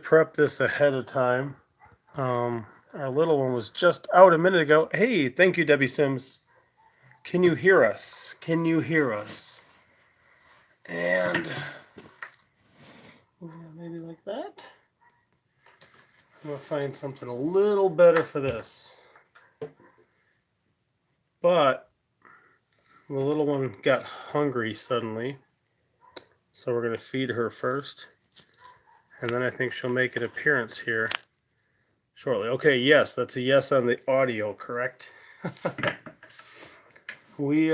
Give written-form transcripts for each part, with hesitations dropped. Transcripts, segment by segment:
prep this ahead of time. Our little one was just out a minute ago. Hey, thank you, Debbie Sims. Can you hear us? Can you hear us? And maybe like that. I'm gonna find something a little better for this. But the little one got hungry suddenly, so we're gonna feed her first, and then I think she'll make an appearance here shortly. Okay, yes, that's a yes on the audio, correct? We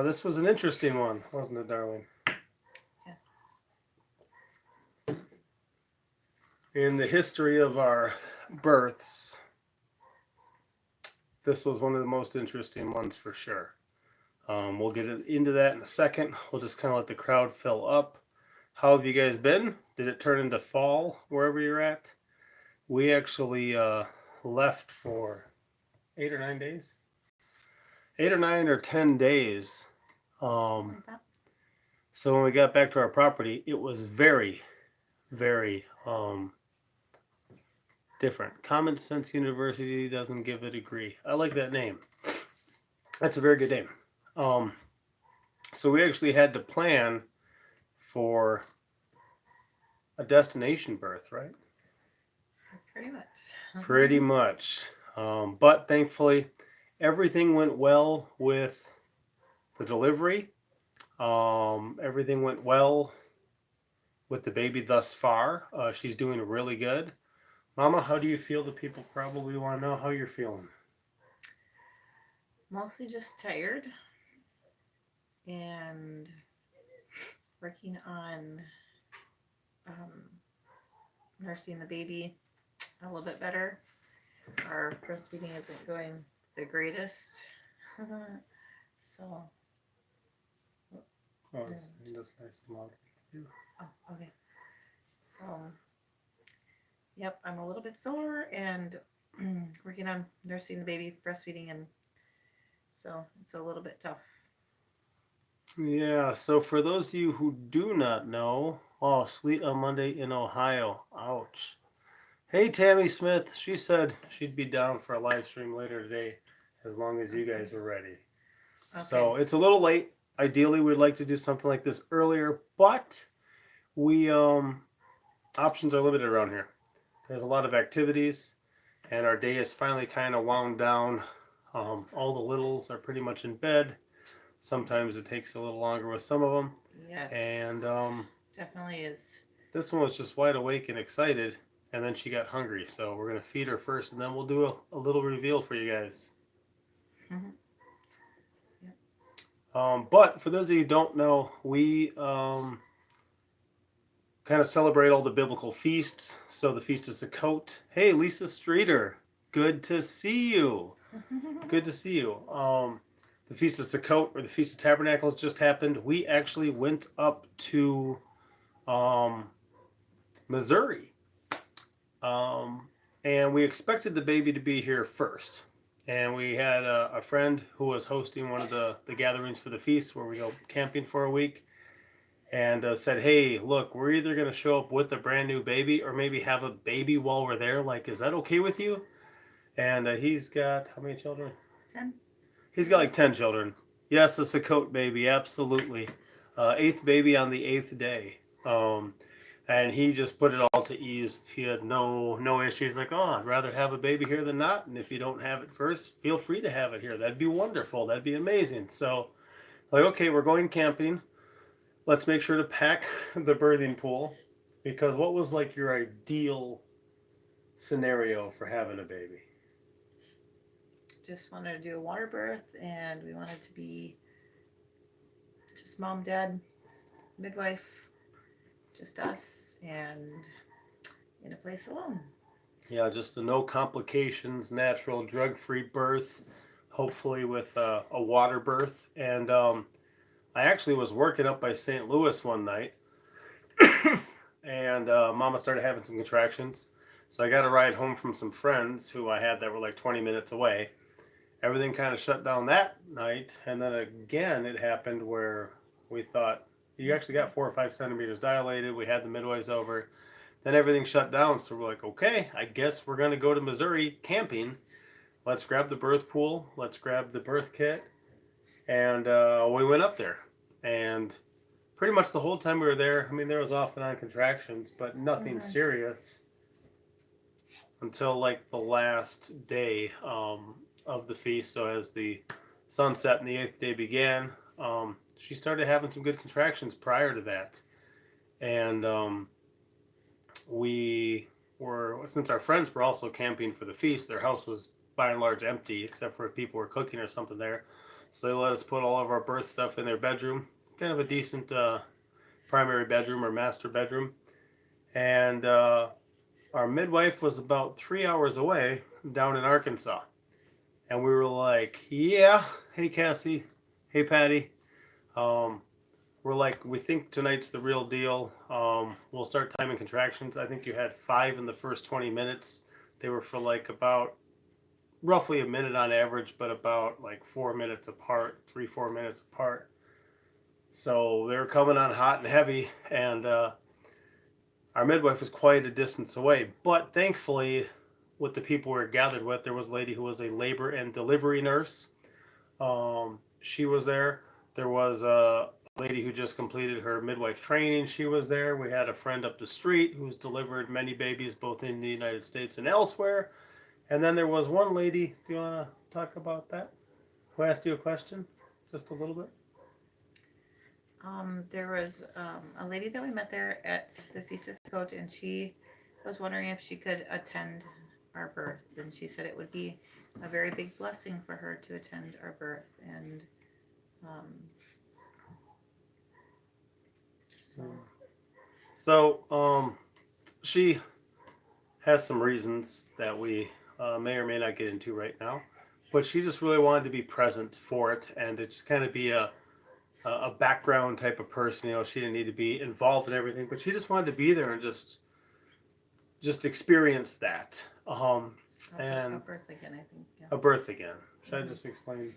this was an interesting one, wasn't it, darling? Yes. In the history of our births, this was one of the most interesting ones for sure. We'll get into that in a second. We'll just kind of let the crowd fill up. How have you guys been? Did it turn into fall wherever you're at? We actually left for 8 or 9 days. 8 or 9 or 10 days. So when we got back to our property, it was very, very different. Common Sense University doesn't give a degree. I like that name. That's a very good name. So we actually had to plan for a destination birth, right? Pretty much. Pretty much. But thankfully, everything went well with the delivery. Everything went well with the baby thus far. She's doing really good. Mama, how do you feel? The people probably want to know how you're feeling. Mostly just tired and working on nursing the baby a little bit better. Our breastfeeding isn't going the greatest. So. Oh, it's just nice and loud. Oh, okay. So, yep, I'm a little bit sore and working on nursing the baby, breastfeeding, and so it's a little bit tough. Yeah, so for those of you who do not know, oh, sleet on Monday in Ohio. Ouch. Hey, Tammy Smith. She said she'd be down for a live stream later today as long as you guys were ready. Okay. So it's a little late. Ideally, we'd like to do something like this earlier, but we options are limited around here. There's a lot of activities, and our day is finally kind of wound down. All the littles are pretty much in bed. Sometimes it takes a little longer with some of them. Yes. And definitely is. This one was just wide awake and excited, and then she got hungry. So we're gonna feed her first, and then we'll do a little reveal for you guys. Mm-hmm. But for those of you who don't know, we kind of celebrate all the biblical feasts. So the Feast of Sukkot. Hey, Lisa Streeter, good to see you. Good to see you. The Feast of Sukkot or the Feast of Tabernacles just happened. We actually went up to Missouri. And we expected the baby to be here first. And we had a friend who was hosting one of the gatherings for the feast where we go camping for a week, and said, hey, look, we're either going to show up with a brand new baby or maybe have a baby while we're there. Like, is that okay with you? And he's got, how many children? 10. He's got like 10 children. Yes, a Sukkot baby, absolutely. 8th baby on the 8th day. And he just put it all to ease. He had no issues. Like, oh, I'd rather have a baby here than not. And if you don't have it first, feel free to have it here. That'd be wonderful. That'd be amazing. So, like, okay, we're going camping. Let's make sure to pack the birthing pool. Because what was like your ideal scenario for having a baby? Just wanted to do a water birth, and we wanted to be just mom, dad, midwife, just us, and in a place alone. Yeah, just a no complications, natural, drug-free birth, hopefully with a water birth. And I actually was working up by St. Louis one night, and Mama started having some contractions. So I got a ride home from some friends who I had that were like 20 minutes away. Everything kind of shut down that night, and then again it happened where we thought, You actually got 4 or 5 centimeters dilated. We had the midwives over. Then everything shut down. So we're like, okay, I guess we're going to go to Missouri camping. Let's grab the birth pool. Let's grab the birth kit. And we went up there. And pretty much the whole time we were there, I mean, there was off and on contractions, but nothing serious until like the last day of the feast. So as the sun set and the 8th day began, she started having some good contractions prior to that. And we were, since our friends were also camping for the feast, their house was by and large empty except for if people were cooking or something there. So they let us put all of our birth stuff in their bedroom, kind of a decent primary bedroom or master bedroom. And our midwife was about 3 hours away down in Arkansas. And we were like, yeah, hey Cassie, hey Patty. We're like, we think tonight's the real deal. We'll start timing contractions. I think you had 5 in the first 20 minutes. They were for like about roughly a minute on average, but about like 4 minutes apart, 3-4 minutes apart. So they were coming on hot and heavy, and our midwife was quite a distance away. But thankfully, with the people we were gathered with, there was a lady who was a labor and delivery nurse. She was there. There was a lady who just completed her midwife training. She was there. We had a friend up the street who's delivered many babies both in the United States and elsewhere. And then there was one lady, do you want to talk about that? Who asked you a question? Just a little bit? There was a lady that we met there at the Feast of Sukkot, and she was wondering if she could attend our birth. And she said it would be a very big blessing for her to attend our birth. And so she has some reasons that we may or may not get into right now, but she just really wanted to be present for it and to just kind of be a background type of person. You know, she didn't need to be involved in everything, but she just wanted to be there and just experience that. And a birth again, I think. Yeah. A birth again. Should I just explain?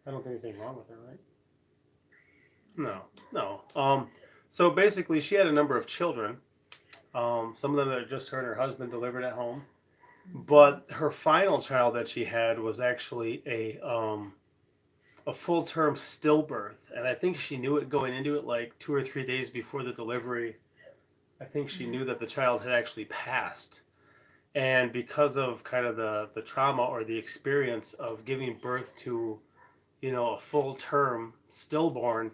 I don't think there's anything wrong with her, right? No. So basically, she had a number of children. Some of them that just her and her husband delivered at home. But her final child that she had was actually a full-term stillbirth. And I think she knew it going into it like 2 or 3 days before the delivery. I think she knew that the child had actually passed. And because of kind of the trauma or the experience of giving birth to, you know, a full-term stillborn,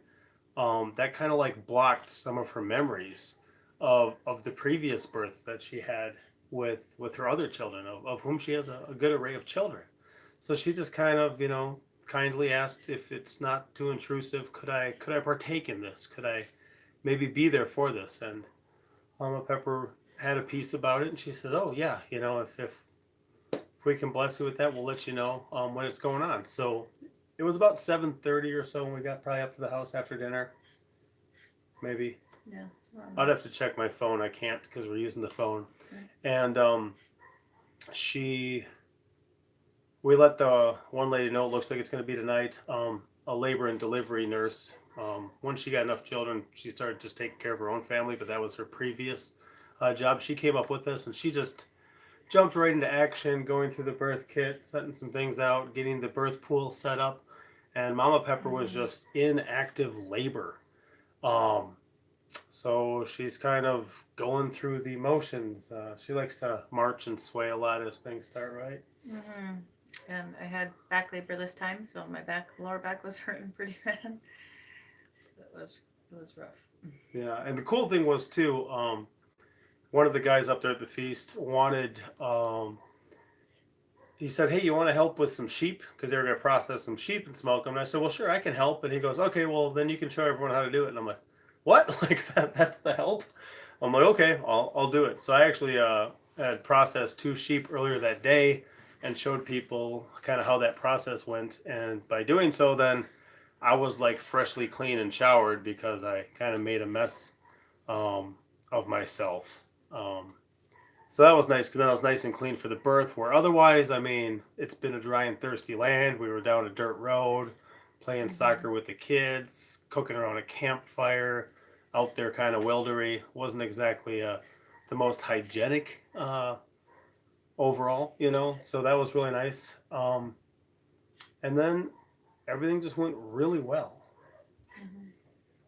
that kind of like blocked some of her memories of the previous births that she had with her other children, of whom she has a good array of children. So she just kind of, you know, kindly asked if it's not too intrusive, could I partake in this? Could I maybe be there for this? And Mama Pepper had a piece about it, and she says, oh yeah, you know, if we can bless you with that, we'll let you know when it's going on. So it was about 7:30 or so when we got probably up to the house after dinner. Maybe. Yeah. I'd have to check my phone. I can't because we're using the phone. Okay. And we let the one lady know it looks like it's going to be tonight. A labor and delivery nurse. Once she got enough children, she started just taking care of her own family, but that was her previous job. She came up with us, and she just jumped right into action, going through the birth kit, setting some things out, getting the birth pool set up, and Mama Pepper was just in active labor. So she's kind of going through the motions. She likes to march and sway a lot as things start, right? Mm-hmm. And I had back labor this time, so my lower back was hurting pretty bad. It was rough. Yeah, and the cool thing was too, one of the guys up there at the feast wanted, he said, hey, you want to help with some sheep? Because they were going to process some sheep and smoke them. And I said, well, sure, I can help. And he goes, okay, well, then you can show everyone how to do it. And I'm like, what? Like that's the help? I'm like, okay, I'll do it. So I actually had processed 2 sheep earlier that day and showed people kind of how that process went. And by doing so, then I was like freshly clean and showered because I kind of made a mess of myself. So that was nice because then I was nice and clean for the birth, where otherwise, I mean, it's been a dry and thirsty land. We were down a dirt road, playing soccer with the kids, cooking around a campfire, out there, kind of wildery. Wasn't exactly the most hygienic overall, So that was really nice. And then everything just went really well.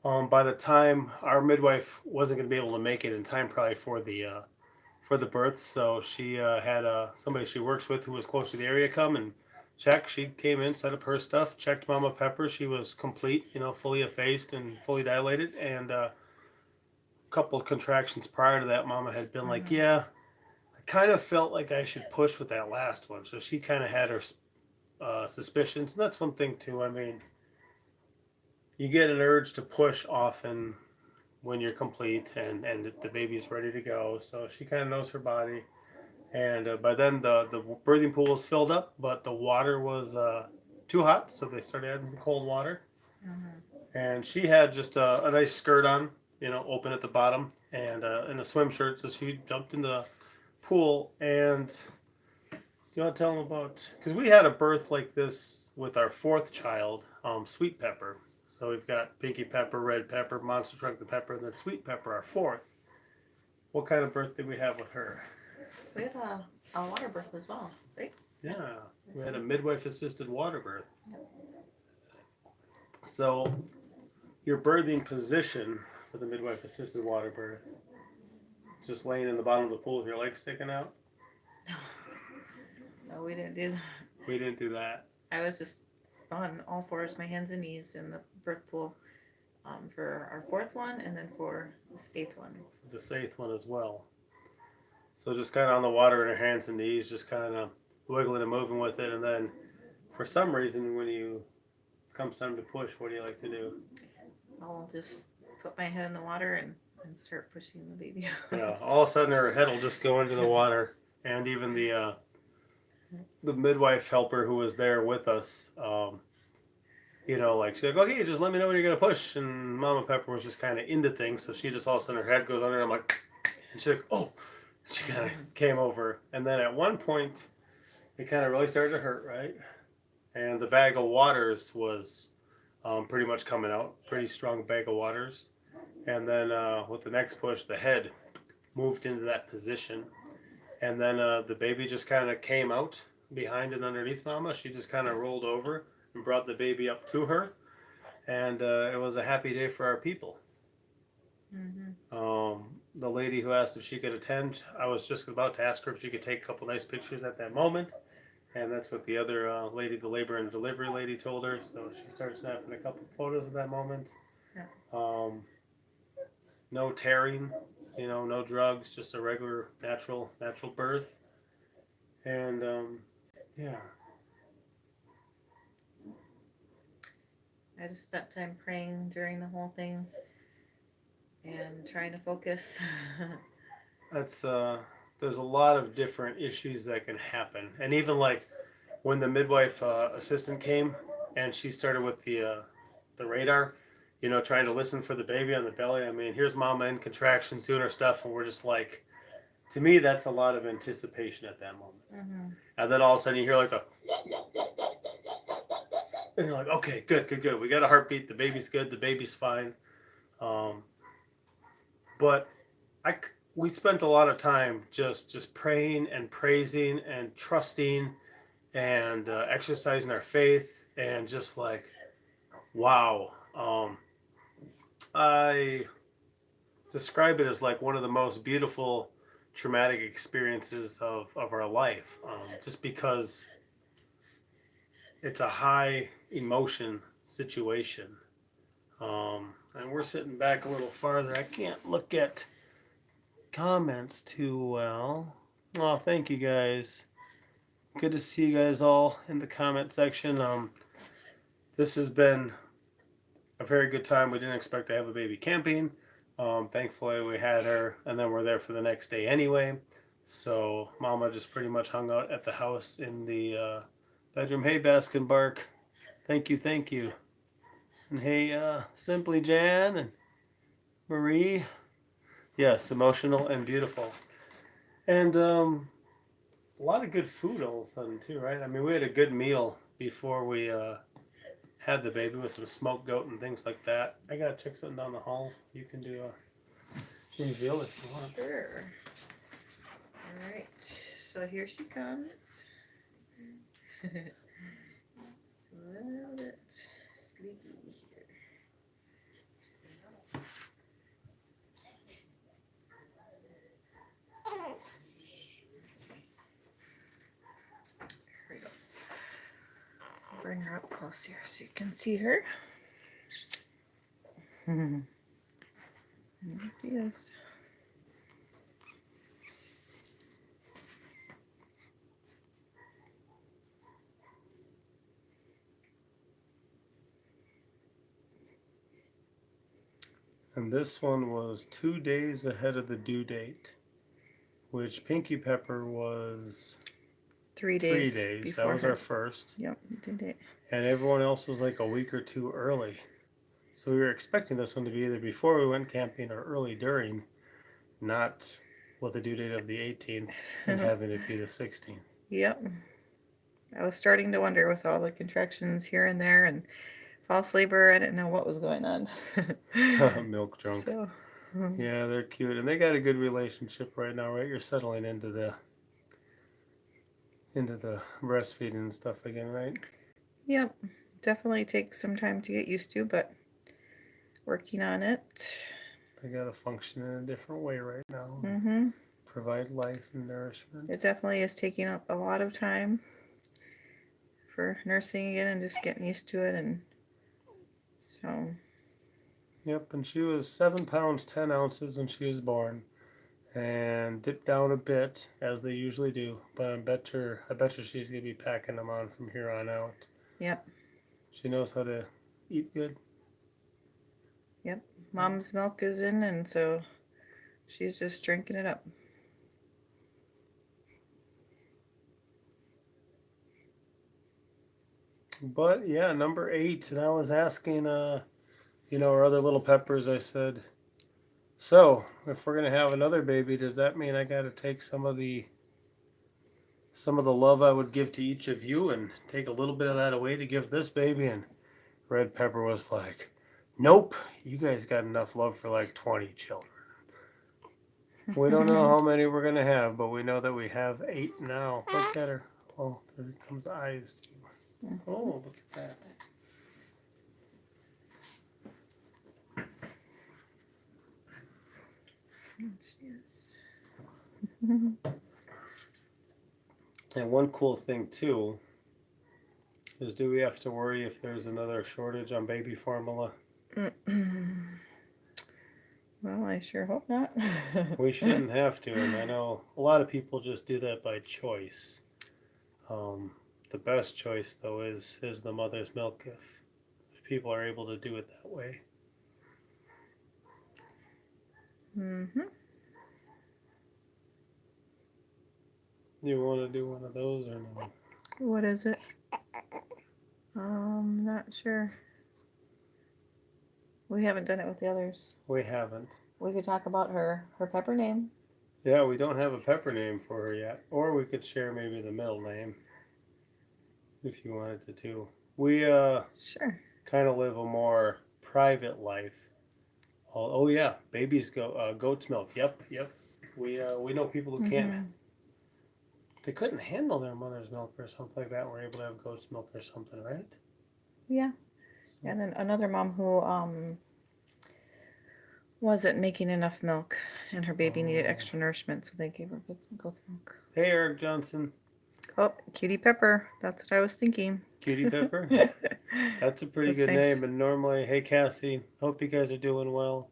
By the time our midwife wasn't going to be able to make it in time, probably for the birth, so she had somebody she works with who was close to the area come and check. She came in, set up her stuff, checked Mama Pepper. She was complete, fully effaced and fully dilated. And a couple of contractions prior to that, Mama had been like, "Yeah, I kind of felt like I should push with that last one." So she kind of had her suspicions. And that's one thing too. I mean, you get an urge to push often when you're complete and the baby's ready to go. So she kind of knows her body. And by then the birthing pool was filled up, but the water was too hot, so they started adding the cold water. And she had just a nice skirt on, open at the bottom, and in a swim shirt. So she jumped in the pool. And you want to tell them about, because we had a birth like this with our fourth child, Sweet Pepper. So we've got Pinky Pepper, Red Pepper, Monster Truck the Pepper, and then Sweet Pepper, our fourth. What kind of birth did we have with her? We had a water birth as well, right? Yeah, we had a midwife-assisted water birth. Yep. So your birthing position for the midwife-assisted water birth, just laying in the bottom of the pool with your legs sticking out? No, we didn't do that. We didn't do that. I was just on all fours, my hands and knees in the birth pool for our fourth one, and then for this eighth one. For this eighth one as well. So just kind of on the water in her hands and knees, just kind of wiggling and moving with it. And then for some reason, when you comes time to push, what do you like to do? I'll just put my head in the water and start pushing the baby out. Yeah, all of a sudden her head will just go into the water. And even the midwife helper who was there with us, she's like, "Okay, just let me know when you're going to push." And Mama Pepper was just kind of into things. So she just all of a sudden her head goes under. And I'm like, and she's like, "Oh." She kind of came over, and then at one point, it kind of really started to hurt, right? And the bag of waters was pretty much coming out, pretty strong bag of waters. And then with the next push, the head moved into that position. And then the baby just kind of came out behind and underneath Mama. She just kind of rolled over and brought the baby up to her. And it was a happy day for our people. The lady who asked if she could attend, I was just about to ask her if she could take a couple nice pictures at that moment, and that's what the other lady, the labor and delivery lady, told her. So she started snapping a couple photos at that moment. Yeah. No tearing, no drugs, just a regular natural birth. And yeah. I just spent time praying during the whole thing and trying to focus. That's there's a lot of different issues that can happen. And even like when the midwife assistant came and she started with the radar, trying to listen for the baby on the belly. I mean, here's Mama in contractions doing her stuff, and we're just like, to me, that's a lot of anticipation at that moment. And then all of a sudden you hear like the, and you're like, okay, good. We got a heartbeat. The baby's good. The baby's fine. But we spent a lot of time just praying and praising and trusting and exercising our faith and just like, wow. I describe it as like one of the most beautiful traumatic experiences of our life, just because it's a high emotion situation. And we're sitting back a little farther. I can't look at comments too well. Oh, thank you guys. Good to see you guys all in the comment section. This has been a very good time. We didn't expect to have a baby camping. Thankfully we had her, and then we're there for the next day anyway. So Mama just pretty much hung out at the house in the bedroom. Hey, Baskin Bark. Thank you. And hey, Simply Jan and Marie. Yes, emotional and beautiful. And a lot of good food all of a sudden too, right? I mean, we had a good meal before we had the baby with some smoked goat and things like that. I got a chick sitting down the hall. You can do a reveal if you want. Sure. All right. So here she comes. A little bit sleepy here. Here we go. Bring her up close here so you can see her. There she is. And this one was 2 days ahead of the due date, which Pinky Pepper was 3 3 days. days. Before That was her. our first. Yep, did it. And everyone else was like a week or two early. So we were expecting this one to be either before we went camping or early during, not with the due date of the 18th and having it be the 16th. Yep. I was starting to wonder with all the contractions here and there and false labor. I didn't know what was going on. Milk drunk. So, yeah, they're cute. And they got a good relationship right now, right? You're settling into the breastfeeding and stuff again, right? yep. Definitely takes some time to get used to, but working on it. They got to function in a different way right now. Mm-hmm. Provide life and nourishment. It definitely is taking up a lot of time for nursing again and just getting used to it. And so. Yep, and she was 7 pounds 10 ounces when she was born, and dipped down a bit as they usually do. But I bet you she's gonna be packing them on from here on out. Yep. She knows how to eat good. Yep. Mom's milk is in, and so she's just drinking it up. But yeah, number 8, and I was asking, our other little peppers. I said, so if we're gonna have another baby, does that mean I got to take some of the love I would give to each of you and take a little bit of that away to give this baby? And Red Pepper was like, nope, you guys got enough love for like 20 children. We don't know how many we're going to have, but we know that we have 8 now. Look at her. Oh, there comes eyes too. Oh, look at that. She is. And one cool thing too is, do we have to worry if there's another shortage on baby formula? Well, I sure hope not. We shouldn't have to, and I know a lot of people just do that by choice. The best choice though is the mother's milk if people are able to do it that way. Mm-hmm. You want to do one of those or no? What is it? Not sure. We haven't done it with the others. We haven't. We could talk about her pepper name. Yeah, we don't have a pepper name for her yet. Or we could share maybe the middle name if you wanted to too. We Sure. kind of live a more private life. Oh yeah, babies go goat's milk. Yep. We know people who can't. They couldn't handle their mother's milk or something like that. We're able to have goat's milk or something, right? Yeah. So, And then another mom who wasn't making enough milk, and her baby needed extra nourishment, so they gave her goat's milk. hey, Eric Johnson. Oh, Cutie Pepper. That's what I was thinking. Cutie Pepper. That's a pretty good nice. name. And normally, hey Cassie, hope you guys are doing well.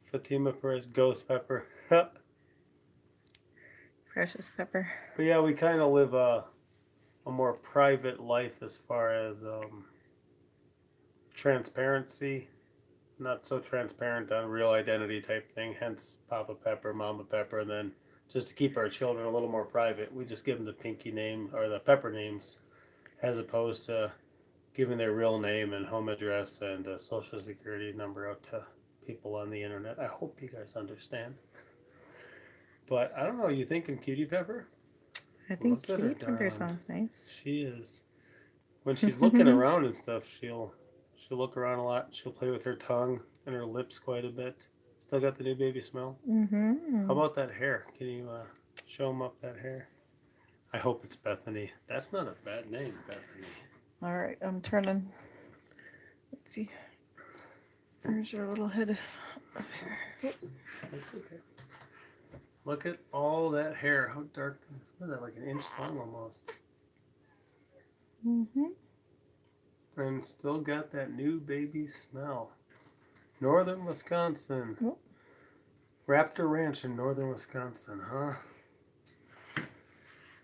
Fatima Perez, Ghost Pepper. Precious Pepper. But yeah, we kind of live a more private life as far as transparency. Not so transparent on real identity type thing. Hence, Papa Pepper, Mama Pepper, and then just to keep our children a little more private, we just give them the Pinky name or the Pepper names, as opposed to giving their real name and home address and social security number out to people on the internet. I hope you guys understand. But I don't know. You thinking Cutie Pepper? I think Look at her, Kitty Pepper darling. sounds nice. She is. When she's looking around and stuff, she'll look around a lot. She'll play with her tongue and her lips quite a bit. Still got the new baby smell. How Mm-hmm. about that hair? Can you show them up that hair? I hope it's Bethany. That's not a bad name, Bethany. All right, I'm turning. Let's see. There's your little head of hair. That's okay. Look at all that hair. How dark. What is that, like an inch long almost? Mm-hmm. And still got that new baby smell. Northern Wisconsin. Oh. Raptor Ranch in northern Wisconsin, huh?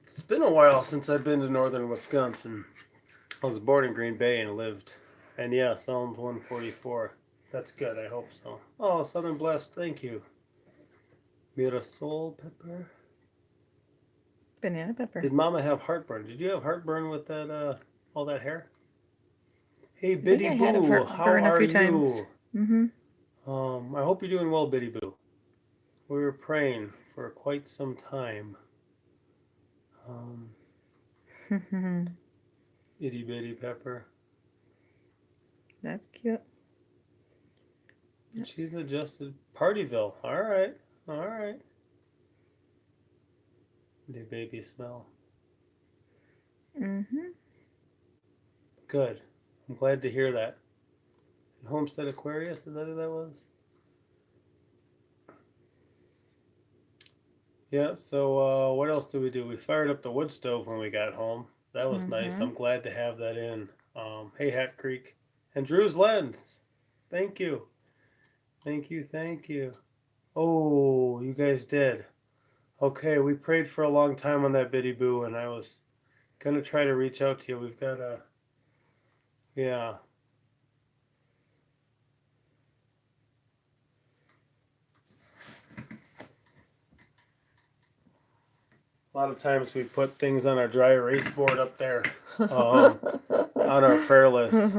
It's been a while since I've been to northern Wisconsin. I was born in Green Bay and lived. And yeah, Psalms 144. That's good, I hope so. Oh, Southern Blessed, thank you. Mirasol pepper. Banana pepper. Did Mama have heartburn? Did you have heartburn with that, all that hair? Hey, I think Biddy I had a Boo, how heartburn a are few you? times. Mm-hmm. I hope you're doing well, Biddy Boo. We were praying for quite some time. Itty bitty pepper. That's cute. Yep. She's adjusted. Partyville. All right. All right. New baby smell. Mm-hmm. Good. I'm glad to hear that. Homestead Aquarius, is that who that was? Yeah, so what else did we do? We fired up the wood stove when we got home. That was nice. I'm glad to have that in. Hey, Hat Creek. And Drew's Lens. Thank you. Thank you, thank you. Oh, you guys did. Okay, we prayed for a long time on that Biddy Boo, and I was going to try to reach out to you. We've got a... Yeah. A lot of times we put things on our dry erase board up there on our prayer list.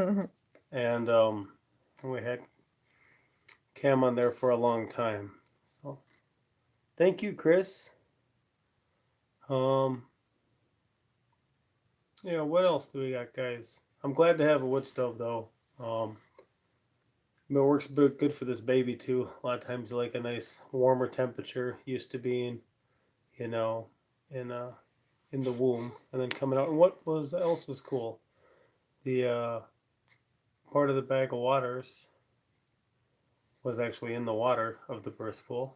And we had Cam on there for a long time. So thank you, Chris. Yeah, what else do we got, guys? I'm glad to have a wood stove though. It works good for this baby too. A lot of times you like a nice warmer temperature, used to being, you know, in the womb and then coming out. And what else was cool? The part of the bag of waters was actually in the water of the birth pool.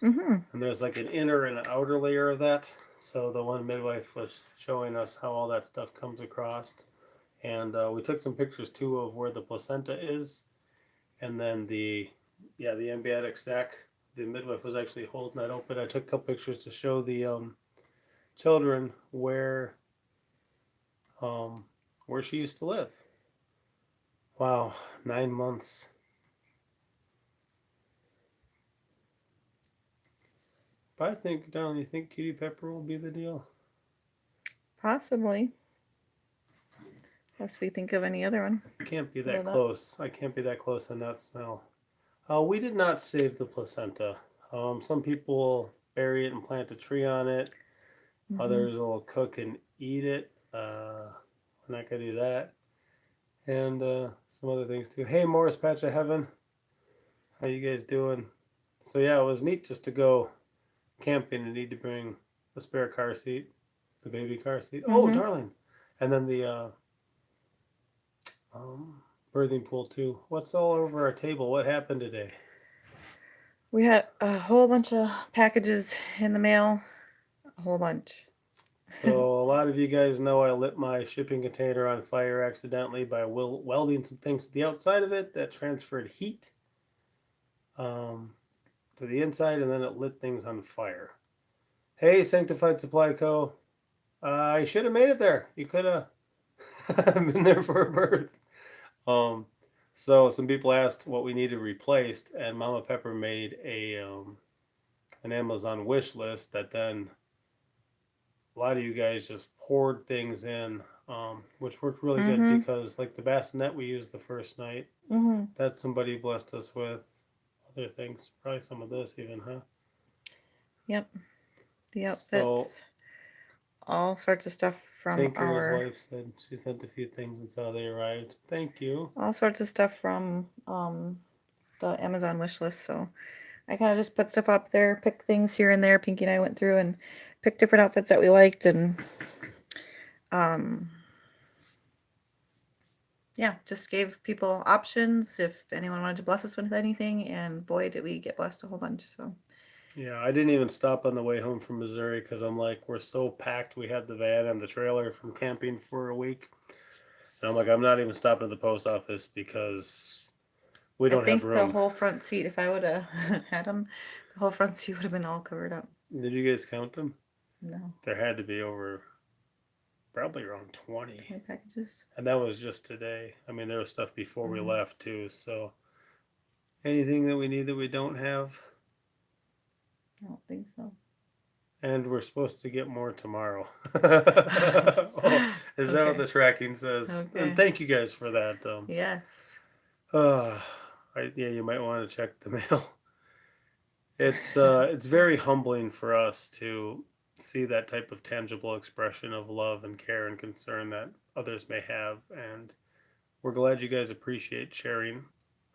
Mm-hmm. And there's like an inner and an outer layer of that. So the one midwife was showing us how all that stuff comes across. And we took some pictures too of where the placenta is. And then the amniotic sac, the midwife was actually holding that open. I took a couple pictures to show the children where she used to live. Wow, 9 months. But I think, darling, you think Kitty Pepper will be the deal? Possibly. Unless we think of any other one. I can't be that close. I can't be that close and not smell. We did not save the placenta. Some people bury it and plant a tree on it. Mm-hmm. Others will cook and eat it. We're not going to do that. And some other things too. Hey, Morris Patch of Heaven. How you guys doing? So yeah, it was neat just to go camping and need to bring a spare car seat, the baby car seat. Mm-hmm. Oh, darling. And then the birthing pool too. What's all over our table? What happened today? We had a whole bunch of packages in the mail. A whole bunch. So a lot of you guys know I lit my shipping container on fire accidentally by welding some things to the outside of it that transferred heat to the inside, and then it lit things on fire. Hey, Sanctified Supply Co. I should have made it there. You could have been there for a birth. So some people asked what we needed replaced, and Mama Pepper made an Amazon wish list that then a lot of you guys just poured things in, which worked really good because like the bassinet we used the first night, that somebody blessed us with. Other things, probably some of this even, huh? Yep. The outfits. all sorts of stuff from Tinker's wife said she sent a few things and saw they arrived. Thank you. all sorts of stuff from the Amazon wish list. So I kind of just put stuff up there, pick things here and there. Pinky and I went through and picked different outfits that we liked, and yeah, just gave people options if anyone wanted to bless us with anything, and boy, did we get blessed a whole bunch. So Yeah, I didn't even stop on the way home from Missouri because I'm like, we're so packed. We had the van and the trailer from camping for a week. And I'm like, I'm not even stopping at the post office because we I don't have think the room. whole front seat, if I would have had them, the whole front seat would have been all covered up. Did you guys count them? No. There had to be over probably around 20 packages. And that was just today. I mean, there was stuff before we Mhm. left too. So anything that we need that we don't have, I don't think so. and we're supposed to get more tomorrow. Oh, is that what Okay. the tracking says? Okay. And thank you guys for that. Yes. Yeah, you might want to check the mail. It's very humbling for us to see that type of tangible expression of love and care and concern that others may have, and we're glad you guys appreciate sharing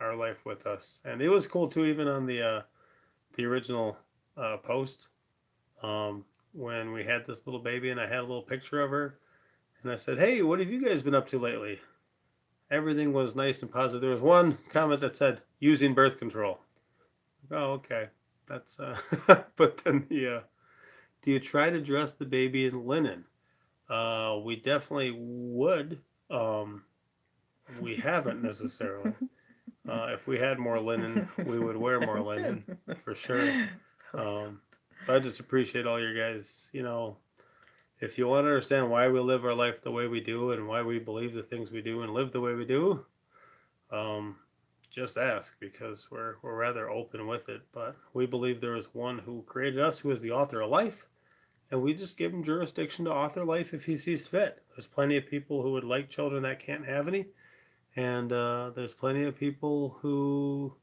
our life with us. And it was cool too, even on the original post, when we had this little baby, and I had a little picture of her, and I said, "Hey, what have you guys been up to lately?" Everything was nice and positive. There was one comment that said, "Using birth control." Oh, okay. That's but then do you try to dress the baby in linen? We definitely would. We haven't necessarily. If we had more linen, we would wear more linen for sure. But I just appreciate all your guys. If you want to understand why we live our life the way we do and why we believe the things we do and live the way we do, just ask, because we're rather open with it. But we believe there is one who created us, who is the author of life, and we just give him jurisdiction to author life if he sees fit. There's plenty of people who would like children that can't have any, and there's plenty of people who,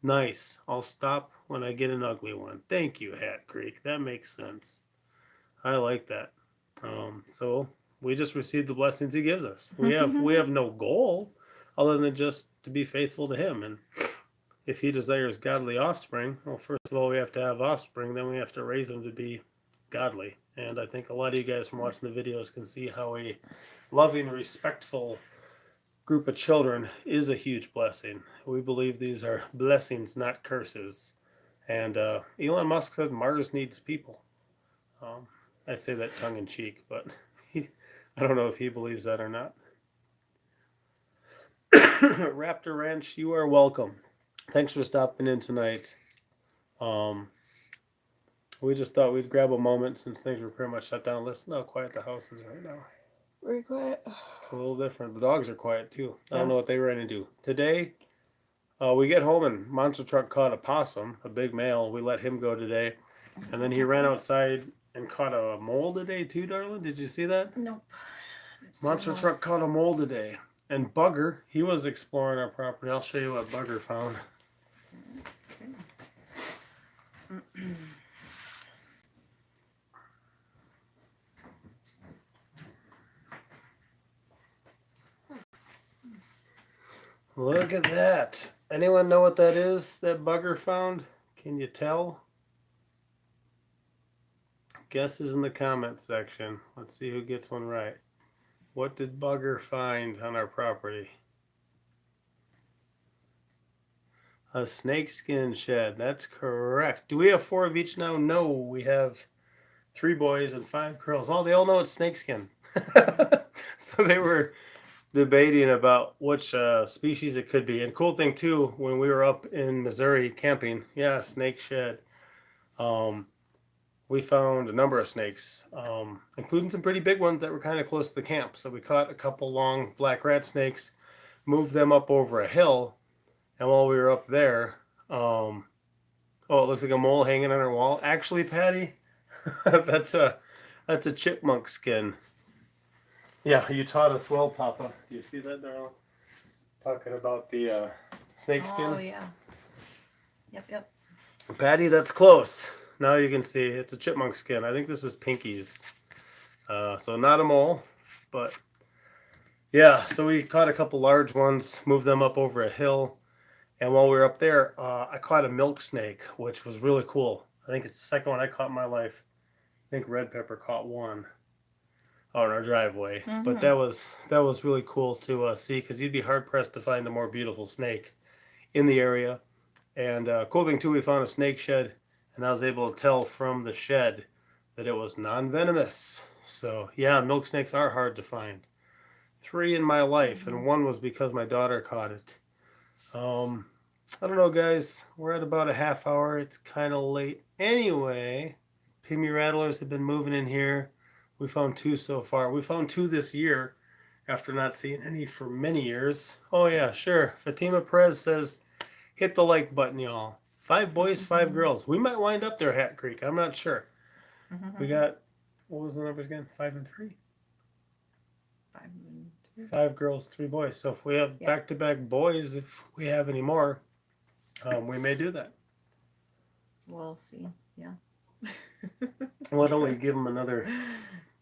nice, I'll stop when I get an ugly one. Thank you, Hat Creek. That makes sense. I like that. So we just receive the blessings he gives us. We have no goal other than just to be faithful to him. And if he desires godly offspring, well, first of all, we have to have offspring. Then we have to raise them to be godly. And I think a lot of you guys from watching the videos can see how a loving, respectful group of children is a huge blessing. We believe these are blessings, not curses. And Elon Musk says Mars needs people. I say that tongue in cheek, but I don't know if he believes that or not. Raptor Ranch, you are welcome. Thanks for stopping in tonight. We just thought we'd grab a moment since things were pretty much shut down. Listen how quiet the house is right now. Very quiet. It's a little different. The dogs are quiet too. I don't know what they were going to do. Today, we get home and Monster Truck caught a possum, a big male. We let him go today. And then he ran outside and caught a mole today too, darling. Did you see that? Nope. Monster Truck caught a mole today. And Bugger, he was exploring our property. I'll show you what Bugger found. Look at that. Anyone know what that is that Bugger found? Can you tell? Guesses in the comment section. Let's see who gets one right. What did Bugger find on our property? A snakeskin shed. That's correct. Do we have 4 of each now? No, we have 3 boys and 5 girls. Well, they all know it's snakeskin. So they were debating about which species it could be. And cool thing too, when we were up in Missouri camping, yeah, snake shed. We found a number of snakes, including some pretty big ones that were kind of close to the camp. So we caught a couple long black rat snakes, moved them up over a hill, and while we were up there, oh, it looks like a mole hanging on our wall. Actually, Patty, that's a chipmunk skin. Yeah, you taught us well, Papa. Do you see that, darling? Talking about the snake skin. Oh, yeah. Yep. Patty, that's close. Now you can see it's a chipmunk skin. I think this is Pinky's. So not a mole, but yeah. So we caught a couple large ones, moved them up over a hill, and while we were up there, I caught a milk snake, which was really cool. I think it's the second one I caught in my life. I think Red Pepper caught one out in our driveway, but Mm-hmm. that was really cool to see because you'd be hard pressed to find a more beautiful snake in the area. And cool thing too, we found a snake shed, and I was able to tell from the shed that it was non-venomous. So yeah, milk snakes are hard to find. Three in my life, Mm-hmm. and one was because my daughter caught it. Um, I don't know, guys. We're at about a half hour. It's kind of late anyway. Pygmy rattlers have been moving in here. We found two so far. We found two this year after not seeing any for many years. Oh yeah, sure. Fatima Perez says hit the like button, y'all. 5 boys, 5 girls. We might wind up there, Hat Creek. I'm not sure. We Mm-hmm. got, what was the numbers again? 5 and 3? 5 and 2. 5 girls, 3 boys. So if we have Yeah. back to back boys, if we have any more, we may do that. We'll see. Yeah. Why don't we give them another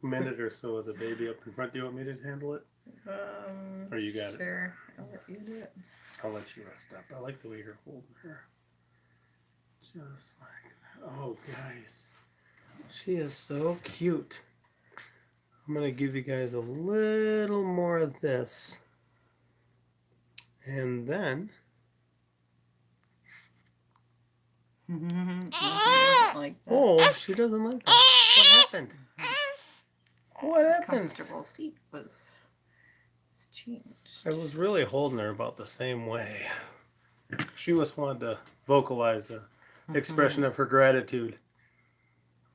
minute or so of the baby up in front? Do you want me to handle it? Or you got it? Sure. I'll let you do it. I'll let you rest up. I like the way you're holding her. Just like that. Oh, guys. She is so cute. I'm going to give you guys a little more of this. And then. Like that. Oh, she doesn't like that. What happened? What happened? Comfortable seat was changed. I was really holding her about the same way. She just wanted to vocalize the expression of her gratitude.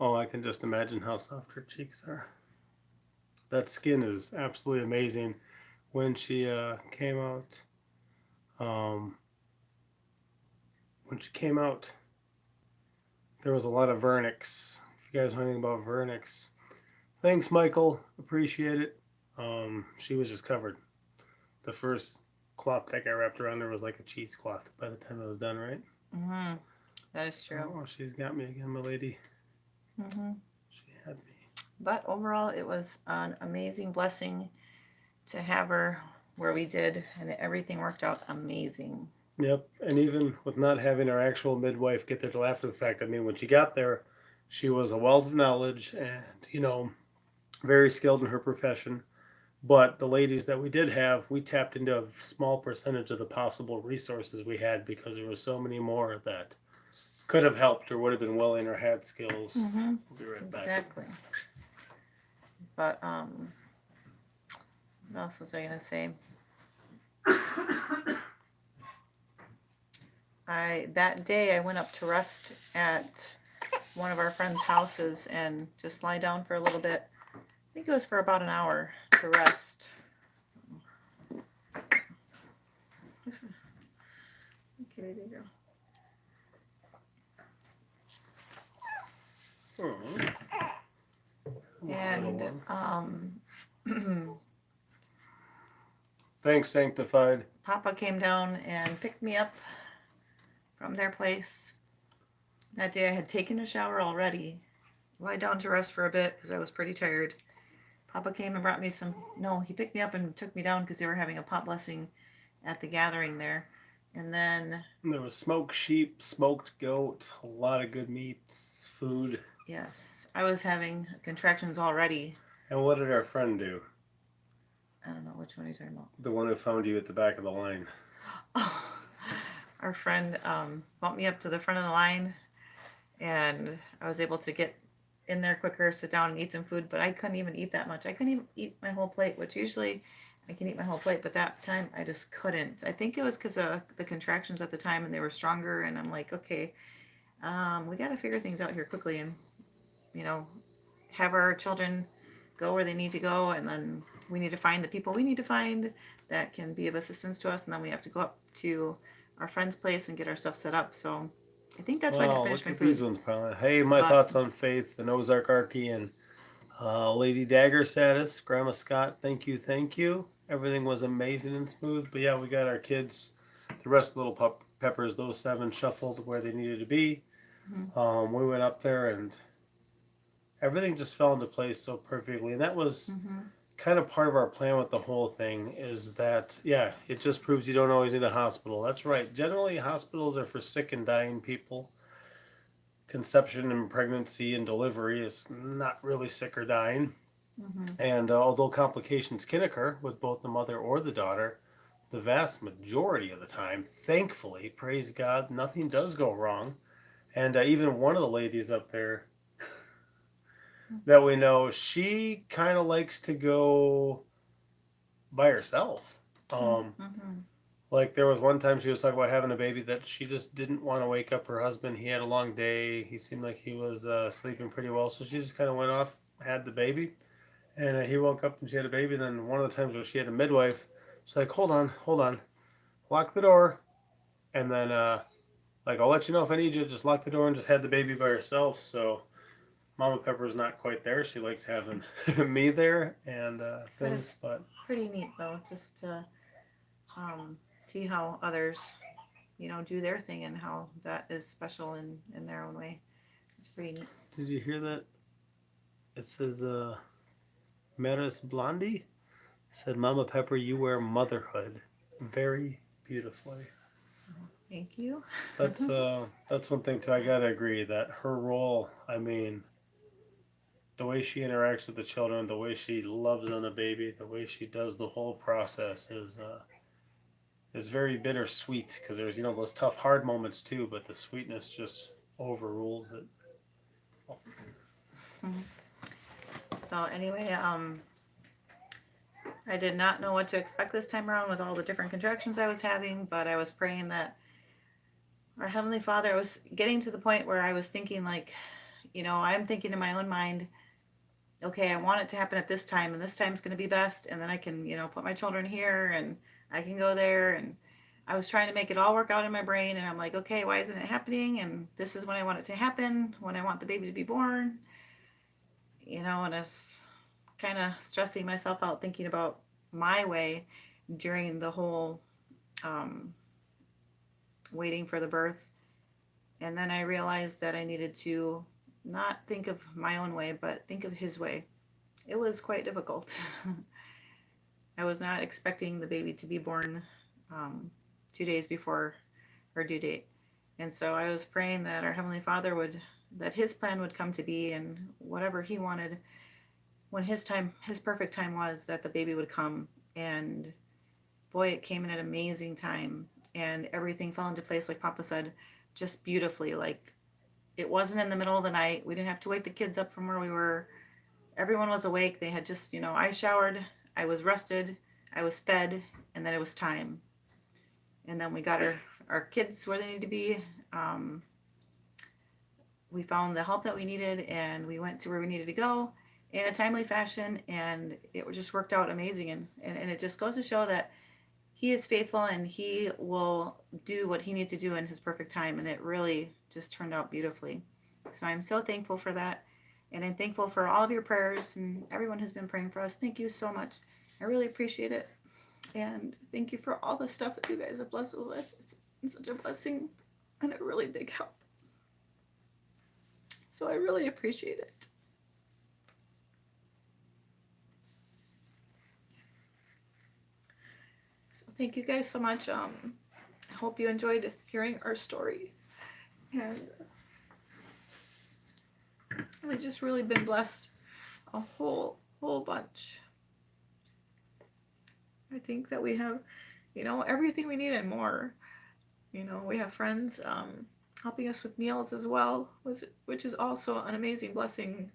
Oh, I can just imagine how soft her cheeks are. That skin is absolutely amazing. When she came out, there was a lot of vernix. If you guys know anything about vernix, thanks, Michael. Appreciate it. She was just covered. The first cloth that got wrapped around her was like a cheesecloth by the time it was done, right? Mm-hmm. That is true. Oh, she's got me again, my lady. Mm-hmm. She had me. But overall, it was an amazing blessing to have her where we did, and everything worked out amazing. Yep, and even with not having our actual midwife get there till after the fact, I mean, when she got there, she was a wealth of knowledge and, very skilled in her profession. But the ladies that we did have, we tapped into a small percentage of the possible resources we had because there were so many more that could have helped or would have been willing or had skills. Mm-hmm. We'll be right back. Exactly. But what else was I gonna say? That day I went up to rest at one of our friends' houses and just lie down for a little bit. I think it was for about an hour to rest. Okay, there you go. Oh. And Thanks, Sanctified. Papa came down and picked me up from their place. That day I had taken a shower already, lie down to rest for a bit because I was pretty tired. Papa came and brought me some, no, he picked me up and took me down because they were having a pot blessing at the gathering there. And then there was smoked sheep, smoked goat, a lot of good meats, food. Yes, I was having contractions already. And what did our friend do? I don't know, which one are you talking about? The one who found you at the back of the line. Oh, our friend bumped me up to the front of the line, and I was able to get in there quicker, sit down and eat some food, but I couldn't even eat that much. I couldn't even eat my whole plate, which usually I can eat my whole plate, but that time I just couldn't. I think it was because of the contractions at the time, and they were stronger, and I'm like, okay, we got to figure things out here quickly and, have our children go where they need to go, and then we need to find the people we need to find that can be of assistance to us, and then we have to go up to our friend's place and get our stuff set up. So I think that's why I didn't finish my food. These ones, probably. Hey, my thoughts on faith, the Ozark Archie, and Lady Dagger status. Grandma Scott, thank you. Everything was amazing and smooth. But yeah, we got our kids, the rest of the little peppers, those 7 shuffled where they needed to be. Mm-hmm. We went up there and everything just fell into place so perfectly. And that was Mm-hmm. kind of part of our plan with the whole thing is that, yeah, it just proves you don't always need a hospital. That's right. Generally, hospitals are for sick and dying people. Conception and pregnancy and delivery is not really sick or dying. Mm-hmm. And although complications can occur with both the mother or the daughter, the vast majority of the time, thankfully, praise God, nothing does go wrong. And even one of the ladies up there that we know, she kind of likes to go by herself. Um, Mm-hmm. like there was one time she was talking about having a baby that she just didn't want to wake up her husband. He had a long day. He seemed like he was sleeping pretty well, so she just kind of went off, had the baby, and he woke up and she had a baby. Then one of the times where she had a midwife, she's like, hold on, lock the door, and then like I'll let you know if I need you. Just lock the door and just had the baby by herself. So Mama Pepper's not quite there. She likes having me there and But things, it's but pretty neat though, just to see how others, do their thing and how that is special in their own way. It's pretty neat. did you hear that? It says Maris Blondie said, Mama Pepper, you wear motherhood very beautifully. Thank you. That's one thing too. I gotta agree that her role. I mean, the way she interacts with the children, the way she loves on the baby, the way she does the whole process is very bittersweet because there's those tough hard moments too, but the sweetness just overrules it. Mhm. So anyway, I did not know what to expect this time around with all the different contractions I was having, but I was praying that our Heavenly Father, I was getting to the point where I was thinking like, I'm thinking in my own mind, okay, I want it to happen at this time, and this time's going to be best, and then I can, put my children here, and I can go there, and I was trying to make it all work out in my brain, and I'm like, okay, why isn't it happening? And this is when I want it to happen, when I want the baby to be born, and I was kind of stressing myself out thinking about my way during the whole um, waiting for the birth. And then I realized that I needed to not think of my own way, but think of his way. It was quite difficult. I was not expecting the baby to be born 2 days before her due date. And so I was praying that our Heavenly Father that his plan would come to be, and whatever he wanted, when his perfect time was, that the baby would come. And boy, it came in an amazing time. And everything fell into place, like Papa said, just beautifully. Like it wasn't in the middle of the night. We didn't have to wake the kids up from where we were. Everyone was awake. They had just, I showered, I was rested, I was fed, and then it was time. And then we got our kids where they need to be. Um, we found the help that we needed, and we went to where we needed to go in a timely fashion, and it just worked out amazing. And it just goes to show that he is faithful, and he will do what he needs to do in his perfect time. And it really just turned out beautifully. So I'm so thankful for that. And I'm thankful for all of your prayers and everyone who's been praying for us. Thank you so much. I really appreciate it. And thank you for all the stuff that you guys have blessed us with. It's such a blessing and a really big help. So I really appreciate it. So thank you guys so much. I hope you enjoyed hearing our story. And we've just really been blessed a whole bunch. I think that we have, everything we need and more. We have friends helping us with meals as well, which is also an amazing blessing.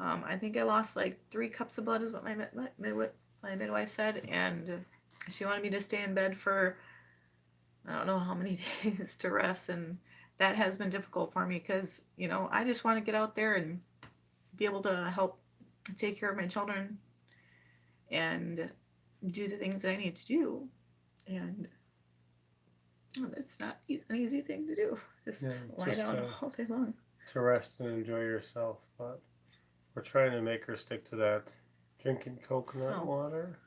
I think I lost like 3 cups of blood is what my midwife said, and she wanted me to stay in bed for I don't know how many days to rest, and that has been difficult for me because I just want to get out there and be able to help take care of my children and do the things that I need to do, and it's not an easy thing to do. Just lie down all day long. To rest and enjoy yourself, but we're trying to make her stick to that. Drinking coconut water.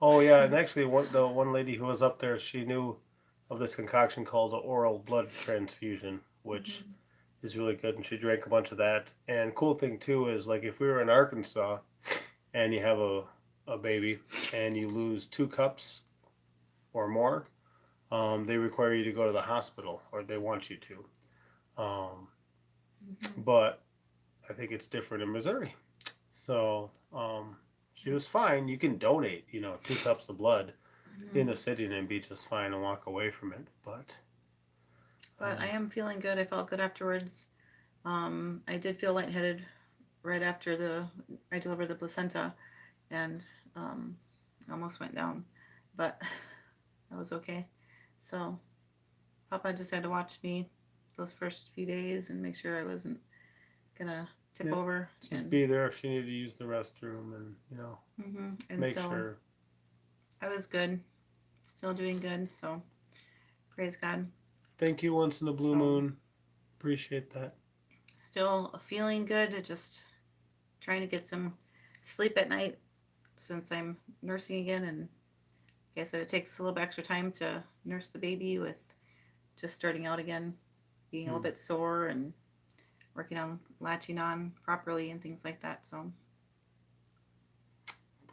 Oh yeah, and actually, the one lady who was up there, she knew of this concoction called an oral blood transfusion, which is really good, and she drank a bunch of that. And cool thing too is like if we were in Arkansas and you have a baby and you lose 2 cups or more, they require you to go to the hospital, or they want you to. But I think it's different in Missouri. So she was fine. You can donate, 2 cups of blood in a sitting and be just fine and walk away from it. But I am feeling good. I felt good afterwards. I did feel lightheaded right after I delivered the placenta, and almost went down, but I was okay. So Papa just had to watch me those first few days and make sure I wasn't gonna tip over. Just be there if she needed to use the restroom, and and make so sure. I was good, still doing good. So praise God. Thank you once in a blue moon. Appreciate that. Still feeling good. Just trying to get some sleep at night since I'm nursing again, and like I said, it takes a little bit extra time to nurse the baby with just starting out again, being a little bit sore and working on latching on properly and things like that. So,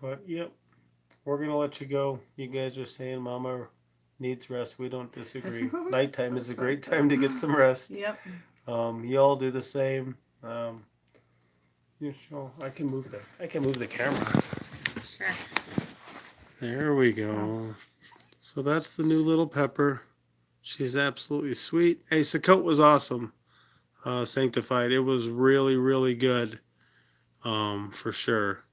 but yep, we're gonna let you go. You guys are saying Mama needs rest. We don't disagree. Nighttime is a great time to get some rest. Yep. You all do the same. Sure. I can move the camera. Sure. There we go. So that's the new little Pepper. She's absolutely sweet. Hey, Sakot was awesome. Sanctified. It was really, really good. For sure.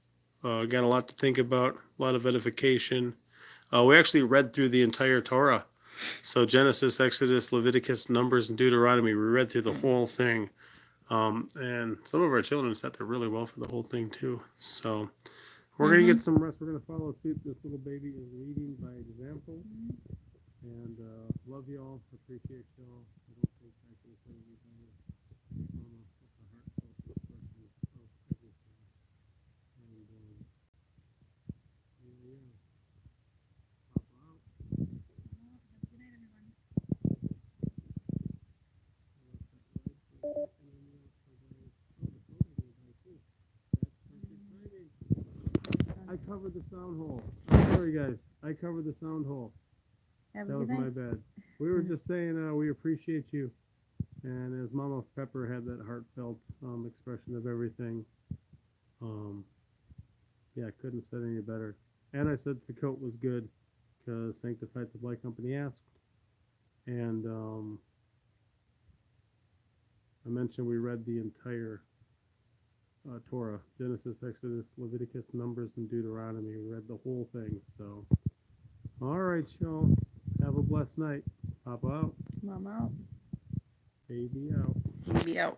Got a lot to think about. A lot of edification. We actually read through the entire Torah. So Genesis, Exodus, Leviticus, Numbers, and Deuteronomy. We read through the whole thing. And some of our children sat there really well for the whole thing too. So we're going to get some rest. We're going to follow suit. This little baby is leading by example. And love you all. Appreciate you all. I don't think I can say anything with a heartfelt expression of everything. And yeah. Papa out. Good night, everyone. I covered the sound hole. Sorry, guys. I covered the sound hole. That was my bad. We were just saying we appreciate you. And as Mama Pepper had that heartfelt expression of everything, yeah, couldn't have said any better. And I said Sakot was good because Sanctified Supply Company asked. And I mentioned we read the entire Torah, Genesis, Exodus, Leviticus, Numbers, and Deuteronomy. We read the whole thing. So, all right, y'all. Have a blessed night. Papa out. Mama out. Baby out. Baby out.